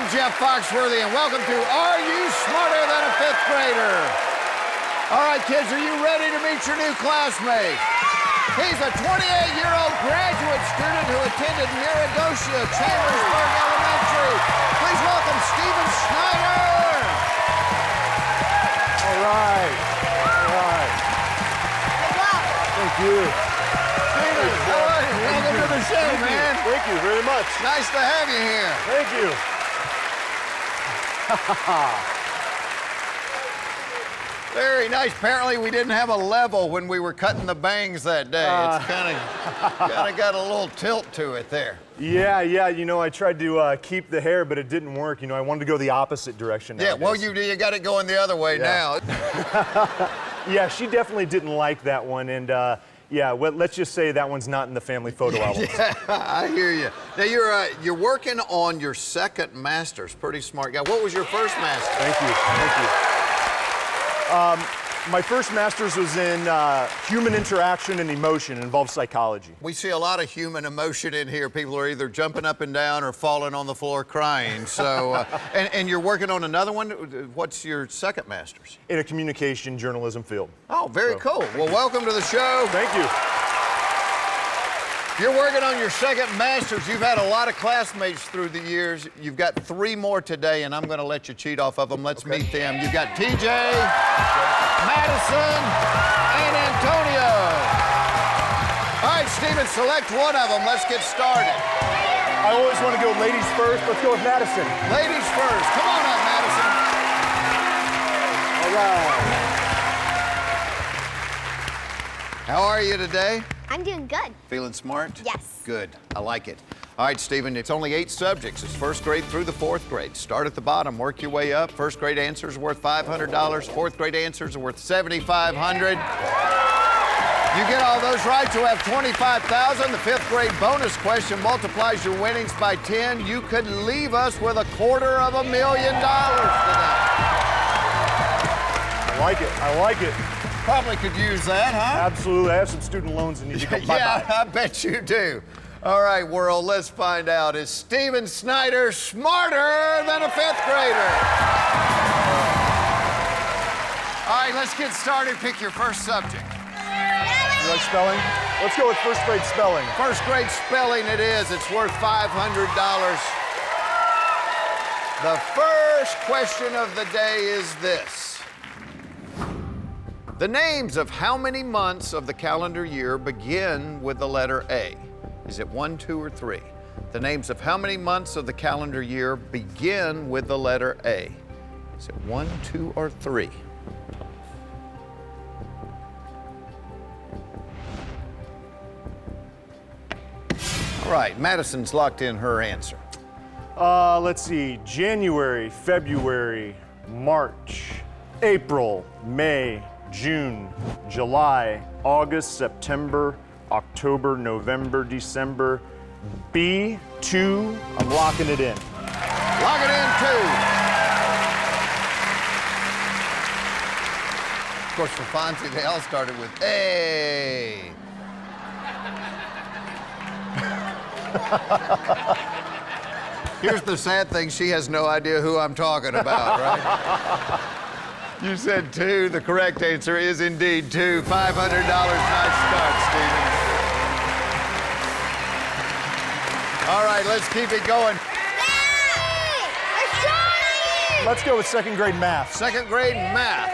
I'm Jeff Foxworthy, and welcome to Are You Smarter Than a Fifth Grader? All right, kids, are you ready to meet your new classmate? He's a 28-year-old graduate student who attended Miragosia Chambersburg Elementary. Please welcome Steven Snyder. All right. Good luck. Thank you. Steven, how are you? Welcome to the show, man. Thank you very much. Nice to have you here. Thank you. Very nice. Apparently, we didn't have a level when we were cutting the bangs that day. It's kind of got a little tilt to it there. Yeah. You know, I tried to keep the hair, but it didn't work. You know, I wanted to go the opposite direction Yeah, nowadays. well, you got it going the other way now. Yeah, she definitely didn't like that one, and yeah, well, let's just say that one's not in the family photo album. Yeah, I hear you. Now, you're working on your second master's. Pretty smart guy. What was your first master's? Thank you. My first master's was in human interaction and emotion. It involves psychology. We see a lot of human emotion in here. People are either jumping up and down or falling on the floor crying. So, and you're working on another one. What's your second master's? In a communication journalism field. Oh, very cool. Well, welcome to the show. Thank you. You're working on your second master's. You've had a lot of classmates through the years. You've got 3 more today, and I'm going to let you cheat off of them. Let's meet them. You've got TJ, Madison, and Antonio. All right, Steven, select one of them. Let's get started. I always want to go ladies first. Let's go with Madison. Ladies first. Come on up, Madison. All right. How are you today? I'm doing good. Feeling smart? Yes. Good. I like it. All right, Steven, it's only 8 subjects. It's first grade through the 4th grade. Start at the bottom, work your way up. First grade answers are worth $500. 4th grade answers are worth $7,500. You get all those right, you'll have $25,000. The 5th grade bonus question multiplies your winnings by 10. You could leave us with $250,000 today. I like it. Probably could use that, huh? Absolutely. I have some student loans that need to go bye-bye. Yeah, I bet you do. All right, world, let's find out. Is Steven Snyder smarter than a 5th grader? All right, let's get started. Pick your first subject. You like spelling? Let's go with first grade spelling. First grade spelling it is. It's worth $500. The first question of the day is this. The names of how many months of the calendar year begin with the letter A? Is it 1, 2, or 3? The names of how many months of the calendar year begin with the letter A? Is it 1, 2, or 3? All right, Madison's locked in her answer. Let's see. January, February, March, April, May, June, July, August, September, October, November, December. B2, I'm locking it in. Lock it in, 2. Of course, for Fonzie, they all started with A. Here's the sad thing, she has no idea who I'm talking about, right? You said 2. The correct answer is indeed 2. $500. Nice start, Steven. All right, let's keep it going. Let's go with second grade math. Second grade math.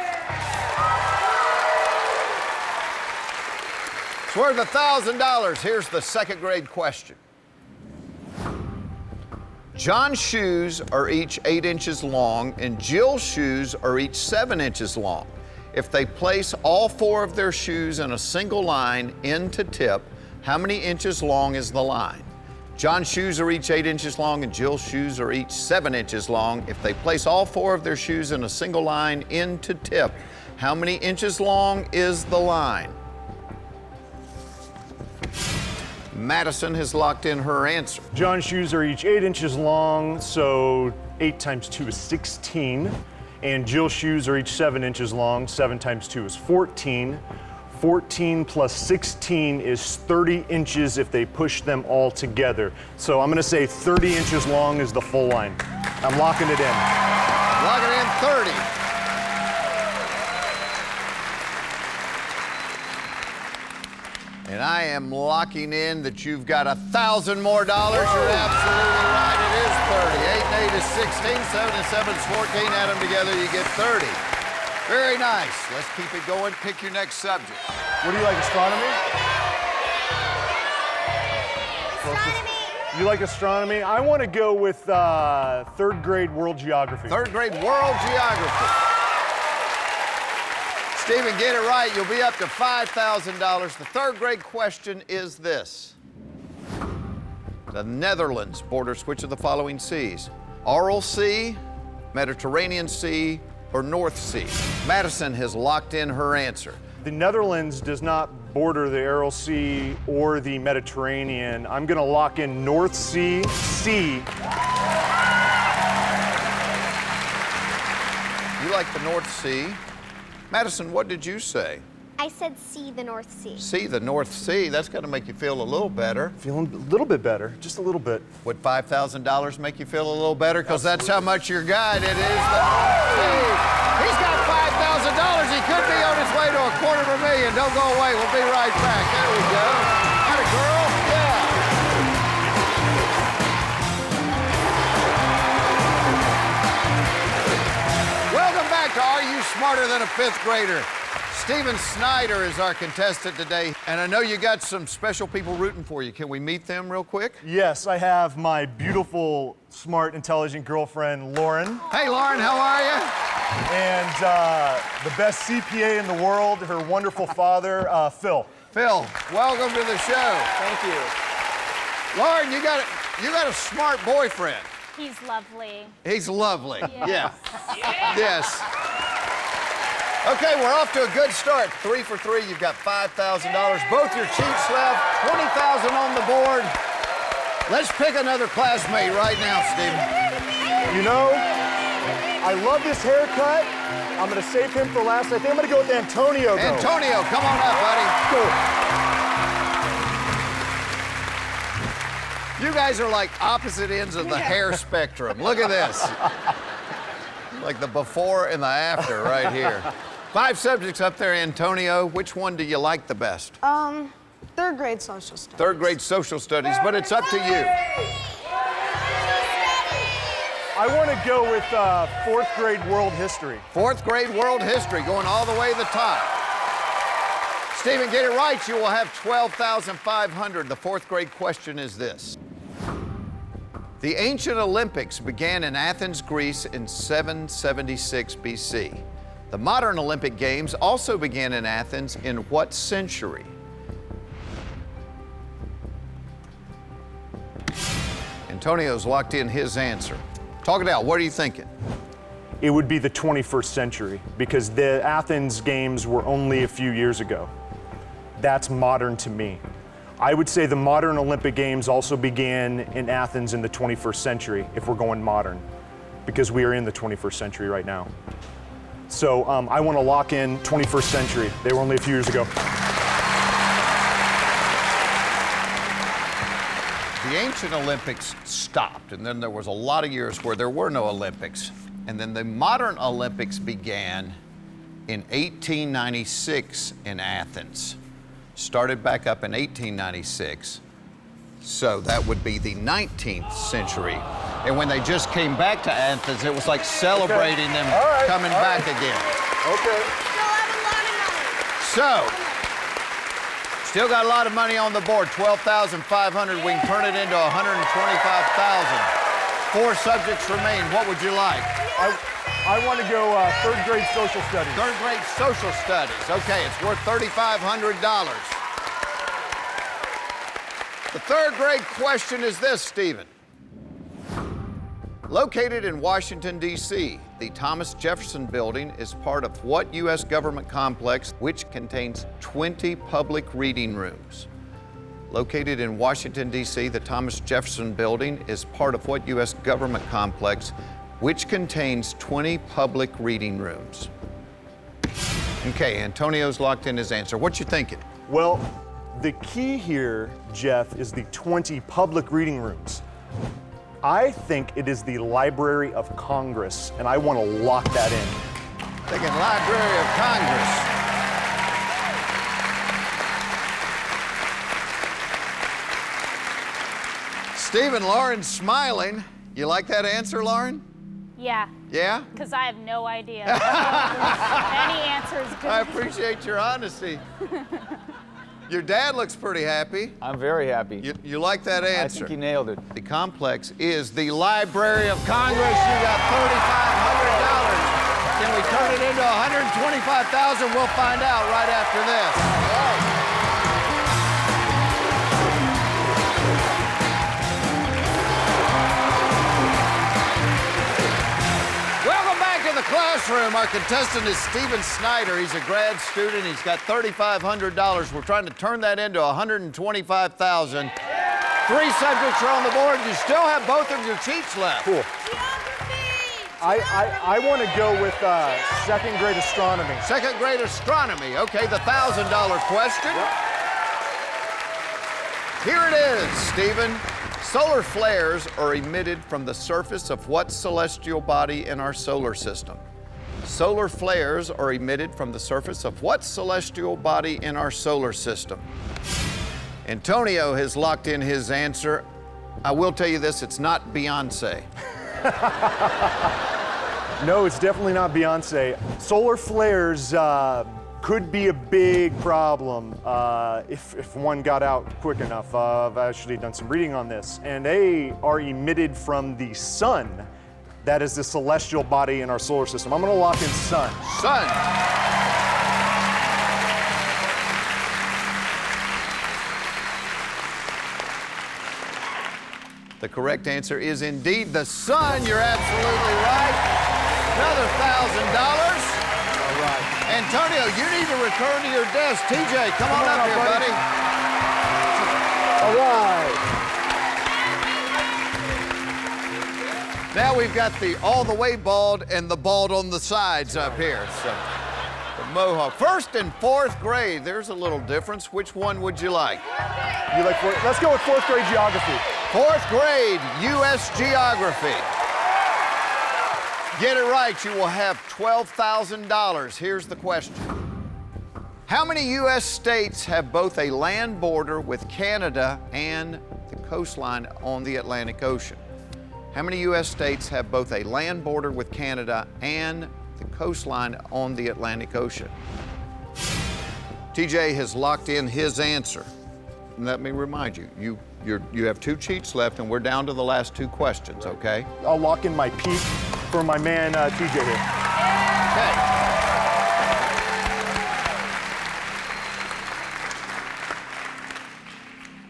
It's worth $1,000. Here's the second grade question. John's shoes are each 8 inches long, and Jill's shoes are each 7 inches long. If they place all 4 of their shoes in a single line, end to tip, how many inches long is the line? John's shoes are each 8 inches long, and Jill's shoes are each 7 inches long. If they place all 4 of their shoes in a single line, end to tip, how many inches long is the line? Madison has locked in her answer. John's shoes are each 8 inches long, so 8 times 2 is 16. And Jill's shoes are each 7 inches long. 7 times 2 is 14. 14 plus 16 is 30 inches if they push them all together. So I'm gonna say 30 inches long is the full line. I'm locking it in. Locking in 30. And I am locking in that you've got $1,000 more. You're absolutely right. It is 30. 8 and 8 is 16. 7 and 7 is 14. Add them together, you get 30. Very nice. Let's keep it going. Pick your next subject. What do you like, astronomy? Astronomy. You like astronomy? I want to go with third grade world geography. Third grade world geography. Steven, get it right. You'll be up to $5,000. The third grade question is this. The Netherlands borders which of the following seas? Aral Sea, Mediterranean Sea, or North Sea? Madison has locked in her answer. The Netherlands does not border the Aral Sea or the Mediterranean. I'm going to lock in North Sea, C. You like the North Sea. Madison, what did you say? I said C, the North Sea. C, the North Sea. That's got to make you feel a little better. Feeling a little bit better, just a little bit. Would $5,000 make you feel a little better? Because that's how much you're got. It is the North Sea. He's got $5,000. He could be on his way to $250,000. Don't go away. We'll be right back. There we go. Got a girl? Yeah. Welcome back to Are You Smarter Than a Fifth Grader? Steven Snyder is our contestant today, and I know you got some special people rooting for you. Can we meet them real quick? Yes, I have my beautiful, smart, intelligent girlfriend, Lauren. Hey, Lauren, how are you? And the best CPA in the world, her wonderful father, Phil. Phil, welcome to the show. Thank you. Lauren, you got a smart boyfriend. He's lovely. He's lovely. Yes. Yeah. Yes. Okay, we're off to a good start. 3 for 3, you've got $5,000. Both your cheats left, $20,000 on the board. Let's pick another classmate right now, Steven. You know, I love this haircut. I'm gonna save him for last. I think I'm gonna go with Antonio, though. Antonio, come on up, buddy. Go. You guys are like opposite ends of the hair spectrum. Look at this. Like the before and the after right here. 5 subjects up there, Antonio. Which one do you like the best? Third grade social studies. Third grade social studies, but it's up to you. I want to go with fourth grade world history. Fourth grade world history, going all the way to the top. Steven, get it right, you will have $12,500. The fourth grade question is this. The ancient Olympics began in Athens, Greece in 776 BC. The modern Olympic Games also began in Athens in what century? Antonio's locked in his answer. Talk it out, what are you thinking? It would be the 21st century because the Athens Games were only a few years ago. That's modern to me. I would say the modern Olympic Games also began in Athens in the 21st century, if we're going modern, because we are in the 21st century right now. So I want to lock in 21st century. They were only a few years ago. The ancient Olympics stopped, and then there was a lot of years where there were no Olympics. And then the modern Olympics began in 1896 in Athens. Started back up in 1896. So that would be the 19th century. And when they just came back to Athens, it was like celebrating them coming back again. Okay. So, still got a lot of money on the board, $12,500. We can turn it into $125,000. 4 subjects remain. What would you like? I want to go third grade social studies. Third grade social studies. Okay, it's worth $3,500. The third grade question is this, Steven. Located in Washington, D.C., the Thomas Jefferson Building is part of what U.S. government complex which contains 20 public reading rooms? Located in Washington, D.C., the Thomas Jefferson Building is part of what U.S. government complex which contains 20 public reading rooms? Okay, Antonio's locked in his answer. What you thinking? Well, the key here, Jeff, is the 20 public reading rooms. I think it is the Library of Congress, and I want to lock that in. Thinking Library of Congress. Stephen, Lauren's smiling. You like that answer, Lauren? Yeah, Yeah? because I have no idea. Any answer is good. I appreciate your honesty. Your dad looks pretty happy. I'm very happy. You like that I answer? think he nailed it. The complex is the Library of Congress. You got $3,500. Can we turn it into $125,000? We'll find out right after this. Welcome back to the classroom. Our contestant is Steven Snyder. He's a grad student. He's got $3,500. We're trying to turn that into $125,000. 3 subjects are on the board. You still have both of your cheats left. Cool. I want to go with second grade astronomy. Second grade astronomy. Okay, the $1,000 question. Yep. Here it is, Stephen. Solar flares are emitted from the surface of what celestial body in our solar system? Solar flares are emitted from the surface of what celestial body in our solar system? Antonio has locked in his answer. I will tell you this, it's not Beyonce. No, it's definitely not Beyonce. Solar flares could be a big problem if one got out quick enough. I've actually done some reading on this, and they are emitted from the sun. That is the celestial body in our solar system. I'm gonna lock in sun. Sun. The correct answer is indeed the sun. You're absolutely right. Another $1,000. All right. Antonio, you need to return to your desk. TJ, come on up here, buddy. All right. Now we've got the all the way bald and the bald on the sides up here. So the mohawk. First and fourth grade, there's a little difference. Which one would you like? You like fourth? Let's go with fourth grade geography. Fourth grade, U.S. geography. Get it right, you will have $12,000. Here's the question. How many U.S. states have both a land border with Canada and the coastline on the Atlantic Ocean? How many U.S. states have both a land border with Canada and the coastline on the Atlantic Ocean? TJ has locked in his answer. And let me remind you, you have 2 cheats left, and we're down to the last 2 questions, okay? I'll lock in my peak for my man TJ here. Okay.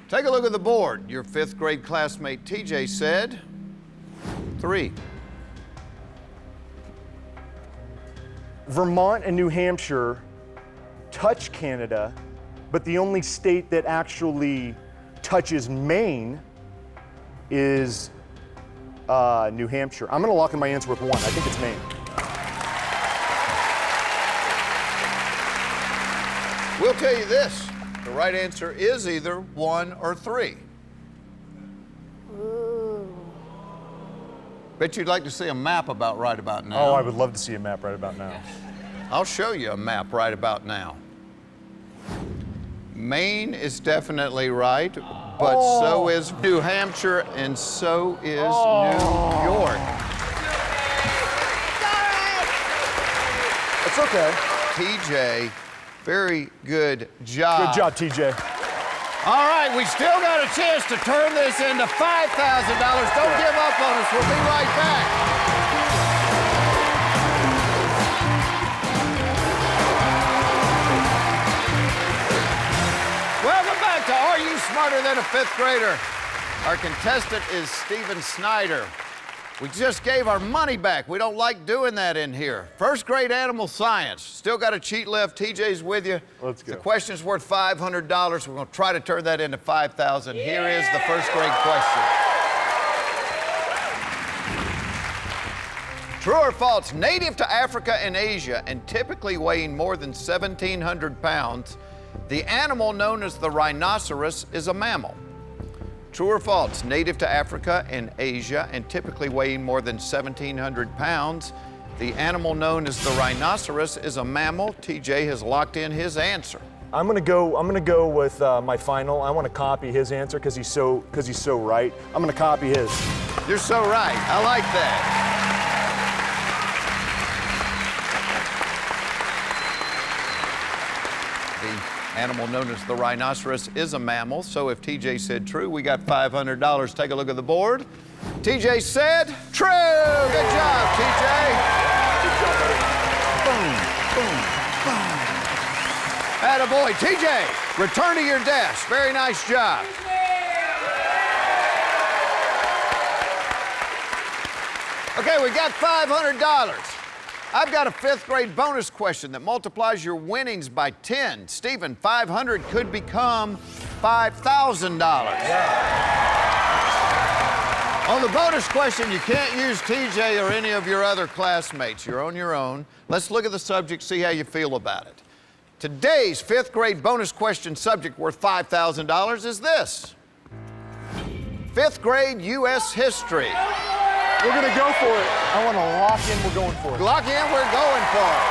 Take a look at the board. Your 5th grade classmate TJ said 3. Vermont and New Hampshire touch Canada, but the only state that actually touches Maine is New Hampshire. I'm gonna lock in my answer with 1. I think it's Maine. We'll tell you this. The right answer is either 1 or 3. Ooh. Bet you'd like to see a map about right about now. Oh, I would love to see a map right about now. I'll show you a map right about now. Maine is definitely right, but so is New Hampshire and so is New York. It's okay. TJ, very good job. Good job, TJ. All right, we still got a chance to turn this into $5,000. Don't give up on us. We'll be right back. Welcome back to Are You Smarter Than a 5th Grader? Our contestant is Steven Snyder. We just gave our money back. We don't like doing that in here. 1st grade animal science. Still got a cheat left. TJ's with you. Let's go. The question's worth $500. We're going to try to turn that into $5,000. Here is the 1st grade question. True or false? Native to Africa and Asia and typically weighing more than 1,700 pounds, the animal known as the rhinoceros is a mammal. True or false? Native to Africa and Asia and typically weighing more than 1,700 pounds. The animal known as the rhinoceros is a mammal. TJ has locked in his answer. I'm gonna go with my final. I want to copy his answer because he's so right. I'm gonna copy his. You're so right. I like that. The animal known as the rhinoceros is a mammal, so if TJ said true, we got $500. Take a look at the board. TJ said true. Good job, TJ. Boom, boom, boom. Attaboy. TJ, return to your desk. Very nice job. Okay, we got $500. I've got a 5th grade bonus question that multiplies your winnings by 10. Steven, 500 could become $5,000. On the bonus question, you can't use TJ or any of your other classmates. You're on your own. Let's look at the subject, see how you feel about it. Today's 5th grade bonus question subject worth $5,000 is this. 5th grade U.S. history. We're gonna go for it. I want to lock in. We're going for it. Lock in, we're going for it.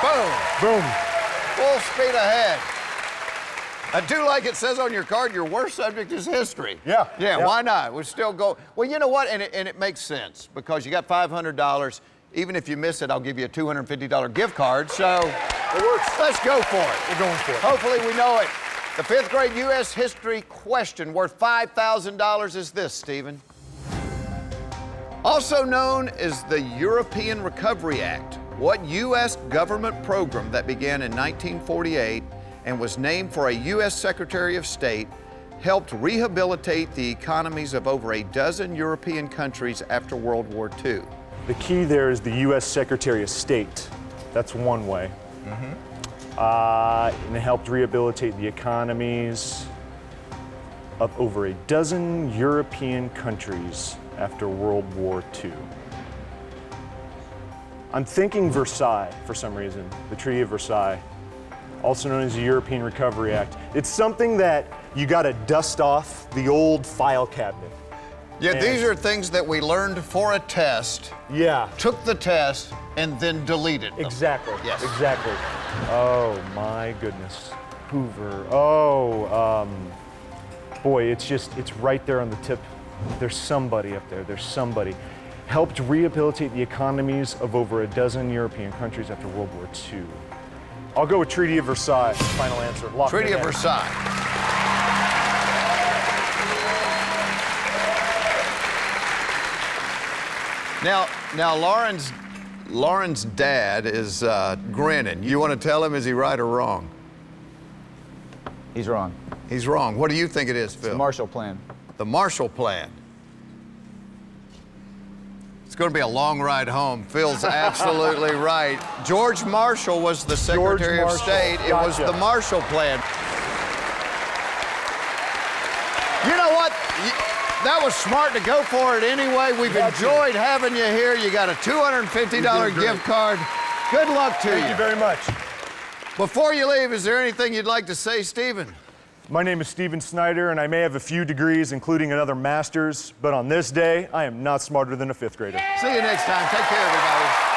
Boom. Boom. Full speed ahead. I do like it says on your card, your worst subject is history. Yeah. Yeah, why not? We still go. Well, you know what? And it makes sense because you got $500. Even if you miss it, I'll give you a $250 gift card. So It works. let's go for it. We're going for it. Hopefully we know it. The 5th grade U.S. history question worth $5,000 is this, Steven. Also known as the European Recovery Act, what U.S. government program that began in 1948 and was named for a U.S. Secretary of State helped rehabilitate the economies of over a dozen European countries after World War II? The key there is the U.S. Secretary of State. That's one way. And it helped rehabilitate the economies of over a dozen European countries after World War II. I'm thinking Versailles for some reason, the Treaty of Versailles, also known as the European Recovery Act. It's something that you gotta dust off the old file cabinet. Yeah, these are things that we learned for a test, Yeah, took the test, and then deleted them. exactly, Yes. exactly. Oh my goodness, Hoover, oh, boy, it's right there on the tip. There's somebody up there, there's somebody. Helped rehabilitate the economies of over a dozen European countries after World War II. I'll go with Treaty of Versailles, final answer. Lock Treaty it of in. Versailles. Now, Lauren's dad is grinning. You want to tell him, is he right or wrong? He's wrong. He's wrong. What do you think it is, Phil? The Marshall Plan. The Marshall Plan. It's going to be a long ride home. Phil's absolutely right. George Marshall was the Secretary of State. It was the Marshall Plan. You know what? That was smart to go for it anyway. We've enjoyed having you here. You got a $250 gift card. Good luck to you. Thank you very much. Before you leave, is there anything you'd like to say, Steven? My name is Steven Snyder, and I may have a few degrees, including another master's, but on this day, I am not smarter than a 5th grader. See you next time. Take care, everybody.